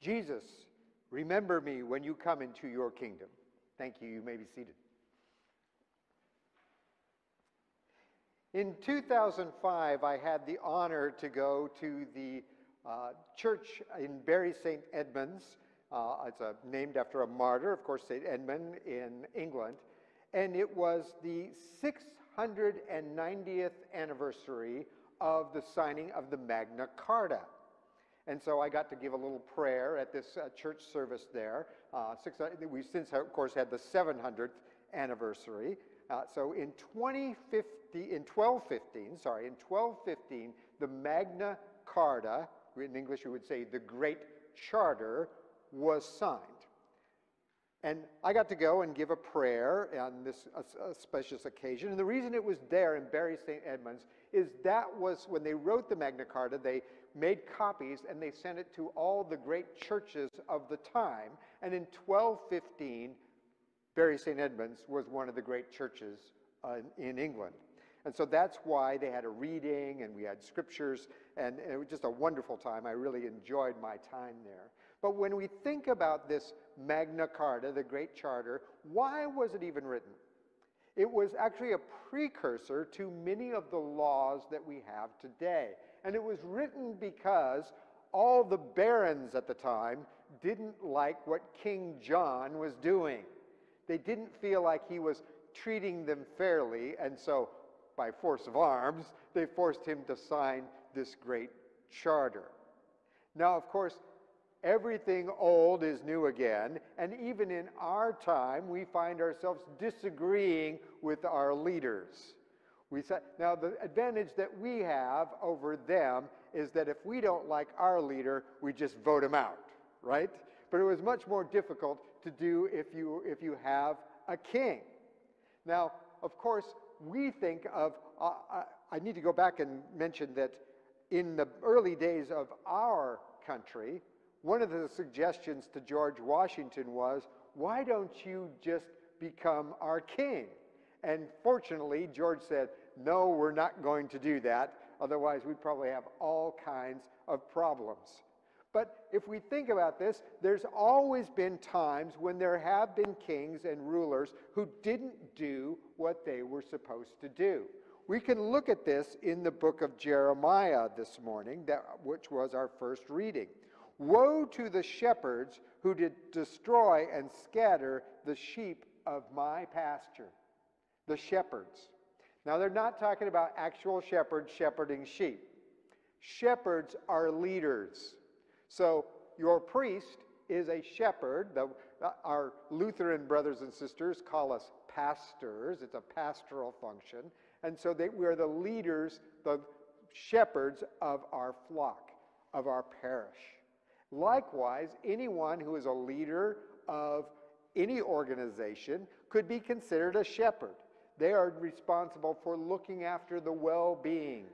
Jesus, remember me when you come into your kingdom. Thank you. You may be seated. In 2005, I had the honor to go to the church in Bury St. Edmunds. It's named after a martyr, of course, St. Edmund in England. And it was the 690th anniversary of the signing of the Magna Carta. And so I got to give a little prayer at this church service there. We've since, of course, had the 700th anniversary. So in 1215, the Magna Carta, in English we would say the Great Charter, was signed. And I got to go and give a prayer on this auspicious occasion. And the reason it was there in Bury St. Edmunds is that was when they wrote the Magna Carta, they made copies and they sent it to all the great churches of the time. And in 1215, Bury St. Edmunds was one of the great churches in England. And so that's why they had a reading and we had scriptures, and it was just a wonderful time. I really enjoyed my time there. But when we think about this Magna Carta, the Great Charter, why was it even written? It was actually a precursor to many of the laws that we have today. And it was written because all the barons at the time didn't like what King John was doing. They didn't feel like he was treating them fairly, and so by force of arms, they forced him to sign this great charter. Now, of course, everything old is new again, and even in our time, we find ourselves disagreeing with our leaders. Now, the advantage that we have over them is that if we don't like our leader, we just vote him out, right? But it was much more difficult to do if you have a king. Now, of course, we think of, I need to go back and mention that in the early days of our country, one of the suggestions to George Washington was, why don't you just become our king? And fortunately, George said, no, we're not going to do that. Otherwise, we'd probably have all kinds of problems. But if we think about this, there's always been times when there have been kings and rulers who didn't do what they were supposed to do. We can look at this in the book of Jeremiah this morning, which was our first reading. Woe to the shepherds who did destroy and scatter the sheep of my pasture. The shepherds. Now, they're not talking about actual shepherds shepherding sheep. Shepherds are leaders. So your priest is a shepherd. Our Lutheran brothers and sisters call us pastors. It's a pastoral function. And so we are the leaders, the shepherds of our flock, of our parish. Likewise, anyone who is a leader of any organization could be considered a shepherd. They are responsible for looking after the well-being,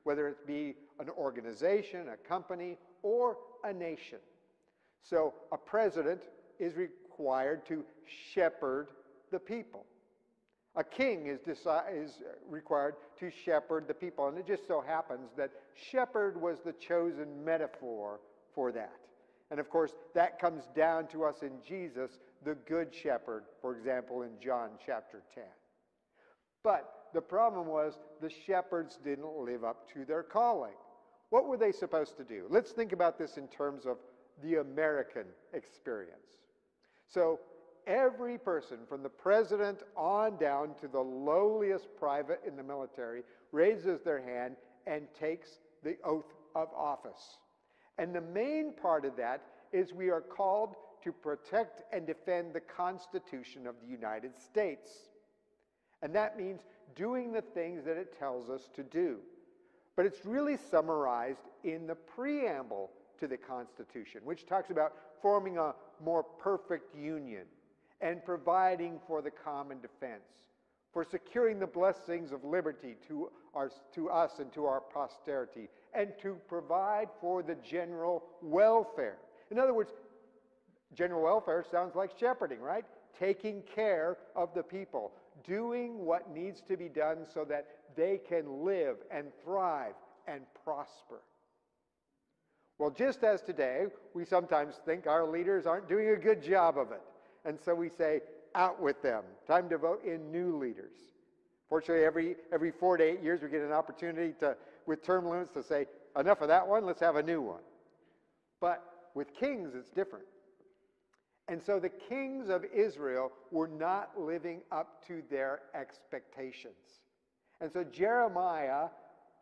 whether it be an organization, a company, or a nation. So a president is required to shepherd the people. A king is required to shepherd the people. And it just so happens that shepherd was the chosen metaphor for that. And of course, that comes down to us in Jesus, the good shepherd, for example, in John chapter 10. But the problem was the shepherds didn't live up to their calling. What were they supposed to do? Let's think about this in terms of the American experience. So every person, from the president on down to the lowliest private in the military, raises their hand and takes the oath of office. And the main part of that is we are called to protect and defend the Constitution of the United States. And that means doing the things that it tells us to do. But it's really summarized in the preamble to the Constitution, which talks about forming a more perfect union and providing for the common defense, for securing the blessings of liberty to us and to our posterity, and to provide for the general welfare. In other words, general welfare sounds like shepherding, right? Taking care of the people, doing what needs to be done so that they can live and thrive and prosper. Well, just as today, we sometimes think our leaders aren't doing a good job of it. And so we say, out with them. Time to vote in new leaders. Fortunately, every 4 to 8 years, we get an opportunity to, with term limits, to say, enough of that one, let's have a new one. But with kings, it's different. And so the kings of Israel were not living up to their expectations. And so Jeremiah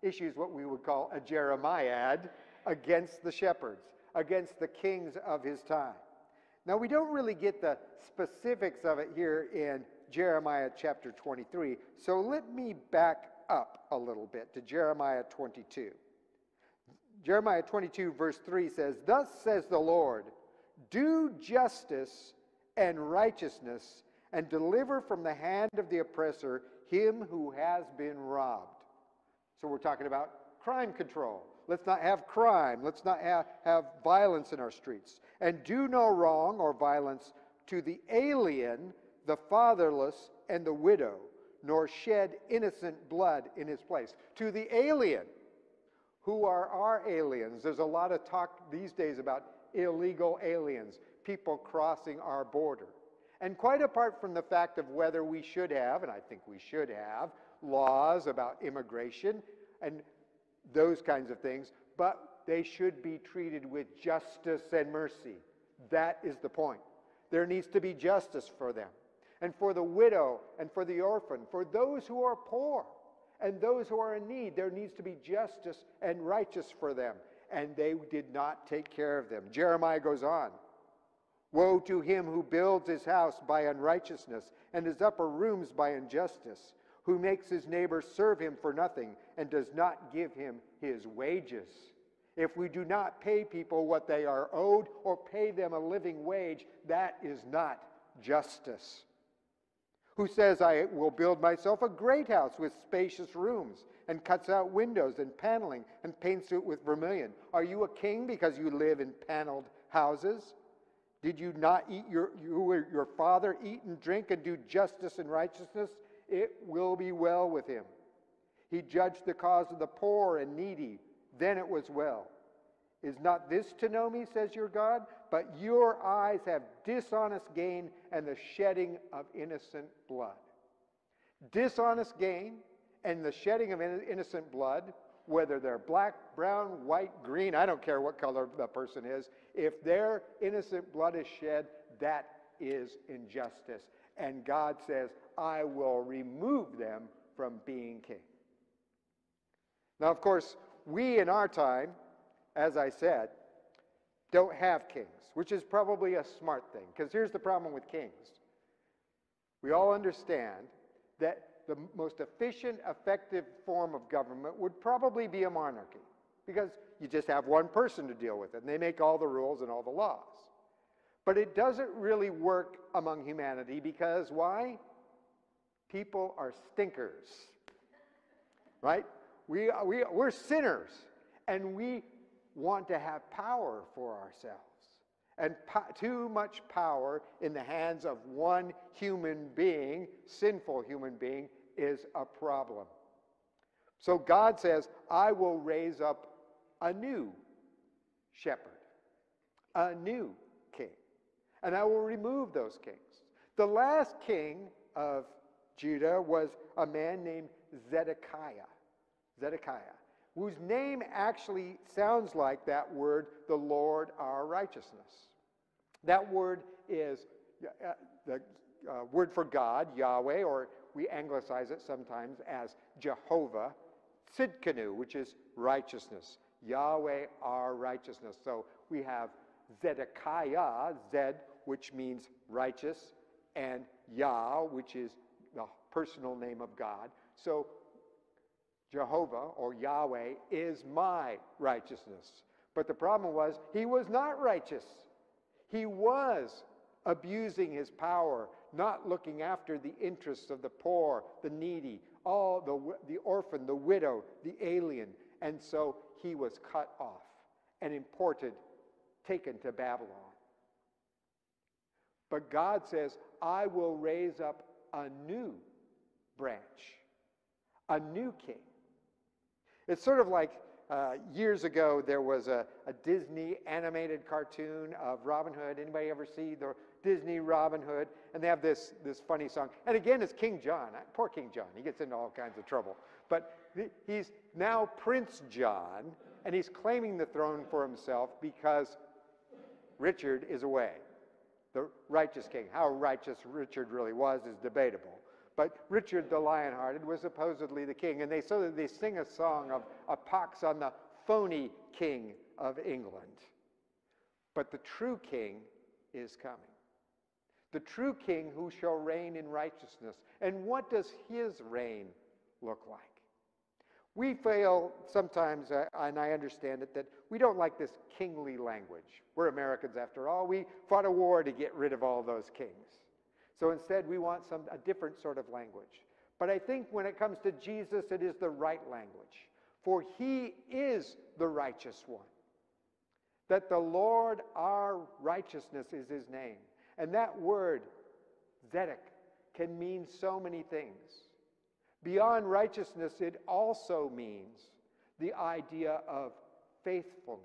issues what we would call a Jeremiad against the shepherds, against the kings of his time. Now, we don't really get the specifics of it here in Jeremiah chapter 23, so let me back up a little bit to Jeremiah 22. Jeremiah 22 verse 3 says, "Thus says the Lord, do justice and righteousness, and deliver from the hand of the oppressor him who has been robbed." So we're talking about crime control. Let's not have crime. Let's not have violence in our streets. "And do no wrong or violence to the alien, the fatherless, and the widow, nor shed innocent blood in his place." To the alien. Who are our aliens? There's a lot of talk these days about illegal aliens, people crossing our border. And quite apart from the fact of whether we should have, and I think we should have, laws about immigration and those kinds of things, but they should be treated with justice and mercy. That is the point. There needs to be justice for them, and for the widow, and for the orphan, for those who are poor, and those who are in need. There needs to be justice and righteousness for them, and they did not take care of them. Jeremiah goes on, "Woe to him who builds his house by unrighteousness, and his upper rooms by injustice, who makes his neighbor serve him for nothing, and does not give him his wages." If we do not pay people what they are owed, or pay them a living wage, that is not justice. "Who says, I will build myself a great house with spacious rooms, and cuts out windows and paneling, and paints it with vermilion. Are you a king because you live in paneled houses? Did you not eat your father eat and drink and do justice and righteousness? It will be well with him. He judged the cause of the poor and needy. Then it was well. Is not this to know me, says your God? But your eyes have dishonest gain and the shedding of innocent blood." Dishonest gain and the shedding of innocent blood, whether they're black, brown, white, green, I don't care what color the person is, if their innocent blood is shed, that is injustice. And God says, I will remove them from being king. Now, of course, we in our time, as I said, don't have kings, which is probably a smart thing, because here's the problem with kings. We all understand that the most efficient, effective form of government would probably be a monarchy, because you just have one person to deal with it, and they make all the rules and all the laws. But it doesn't really work among humanity, because why? People are stinkers, right? We're sinners, and we want to have power for ourselves. And too much power in the hands of one human being, sinful human being, is a problem. So God says, I will raise up a new shepherd, a new king, and I will remove those kings. The last king of Judah was a man named Zedekiah, whose name actually sounds like that word, the Lord our righteousness. That word is the word for God, Yahweh, or we anglicize it sometimes as Jehovah, Tzidkenu, which is righteousness. Yahweh our righteousness. So we have Zedekiah, Zed, which means righteous, and Yah, which is the personal name of God. So Jehovah, or Yahweh, is my righteousness. But the problem was, he was not righteous. He was abusing his power, not looking after the interests of the poor, the needy, all the orphan, the widow, the alien. And so he was cut off and imported, taken to Babylon. But God says, I will raise up a new branch, a new king. It's sort of like Years ago, there was a Disney animated cartoon of Robin Hood. Anybody ever see the Disney Robin Hood? And they have this funny song. And again, it's King John. Poor King John. He gets into all kinds of trouble. But he's now Prince John, and he's claiming the throne for himself because Richard is away, the righteous king. How righteous Richard really was is debatable. But Richard the Lionhearted was supposedly the king, and they sing a song of a pox on the phony king of England. But the true king is coming. The true king who shall reign in righteousness. And what does his reign look like? We fail sometimes, and I understand it, that we don't like this kingly language. We're Americans after all. We fought a war to get rid of all those kings. So instead, we want a different sort of language. But I think when it comes to Jesus, it is the right language. For he is the righteous one. That the Lord, our righteousness, is his name. And that word, Zedek, can mean so many things. Beyond righteousness, it also means the idea of faithfulness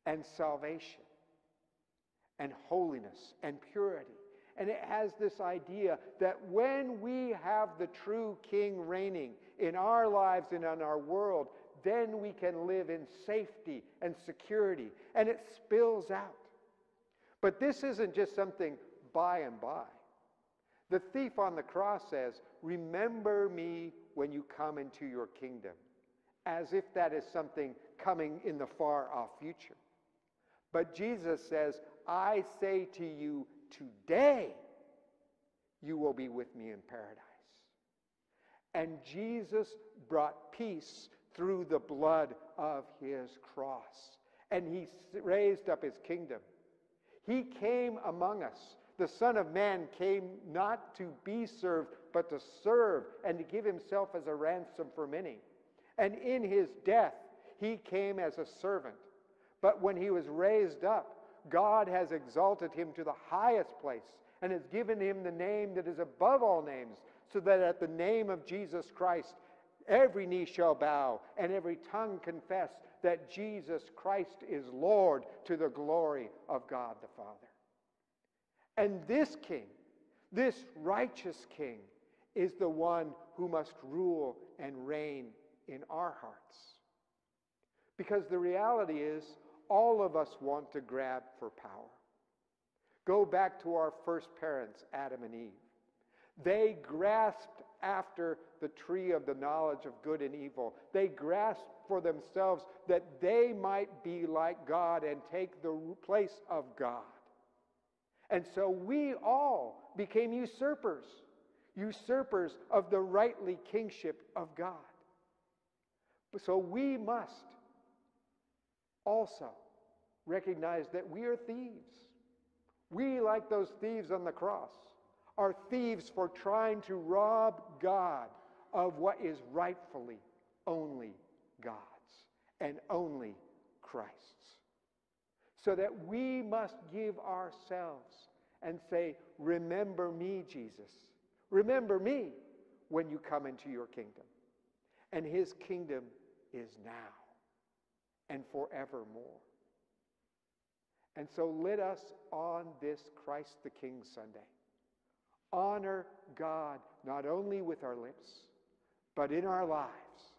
and salvation and holiness and purity. And it has this idea that when we have the true king reigning in our lives and in our world, then we can live in safety and security. And it spills out. But this isn't just something by and by. The thief on the cross says, "Remember me when you come into your kingdom," as if that is something coming in the far-off future. But Jesus says, "I say to you, today you will be with me in paradise." And Jesus brought peace through the blood of his cross. And he raised up his kingdom. He came among us. The Son of Man came not to be served, but to serve and to give himself as a ransom for many. And in his death, he came as a servant. But when he was raised up, God has exalted him to the highest place and has given him the name that is above all names, so that at the name of Jesus Christ, every knee shall bow and every tongue confess that Jesus Christ is Lord, to the glory of God the Father. And this king, this righteous king, is the one who must rule and reign in our hearts. Because the reality is, all of us want to grab for power. Go back to our first parents, Adam and Eve. They grasped after the tree of the knowledge of good and evil. They grasped for themselves that they might be like God and take the place of God. And so we all became usurpers of the rightly kingship of God. So we must also recognize that we are thieves. We, like those thieves on the cross, are thieves for trying to rob God of what is rightfully only God's and only Christ's. So that we must give ourselves and say, "Remember me, Jesus. Remember me when you come into your kingdom." And his kingdom is now and forevermore. And so let us, on this Christ the King Sunday, honor God not only with our lips, but in our lives,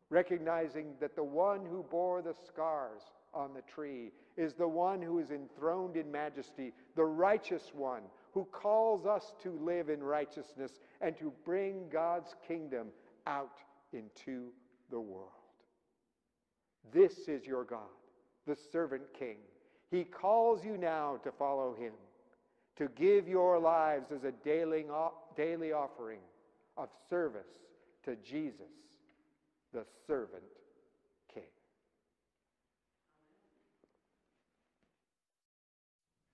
recognizing that the one who bore the scars on the tree is the one who is enthroned in majesty, the righteous one who calls us to live in righteousness and to bring God's kingdom out into the world. This is your God, the servant king. He calls you now to follow him, to give your lives as a daily offering of service to Jesus, the servant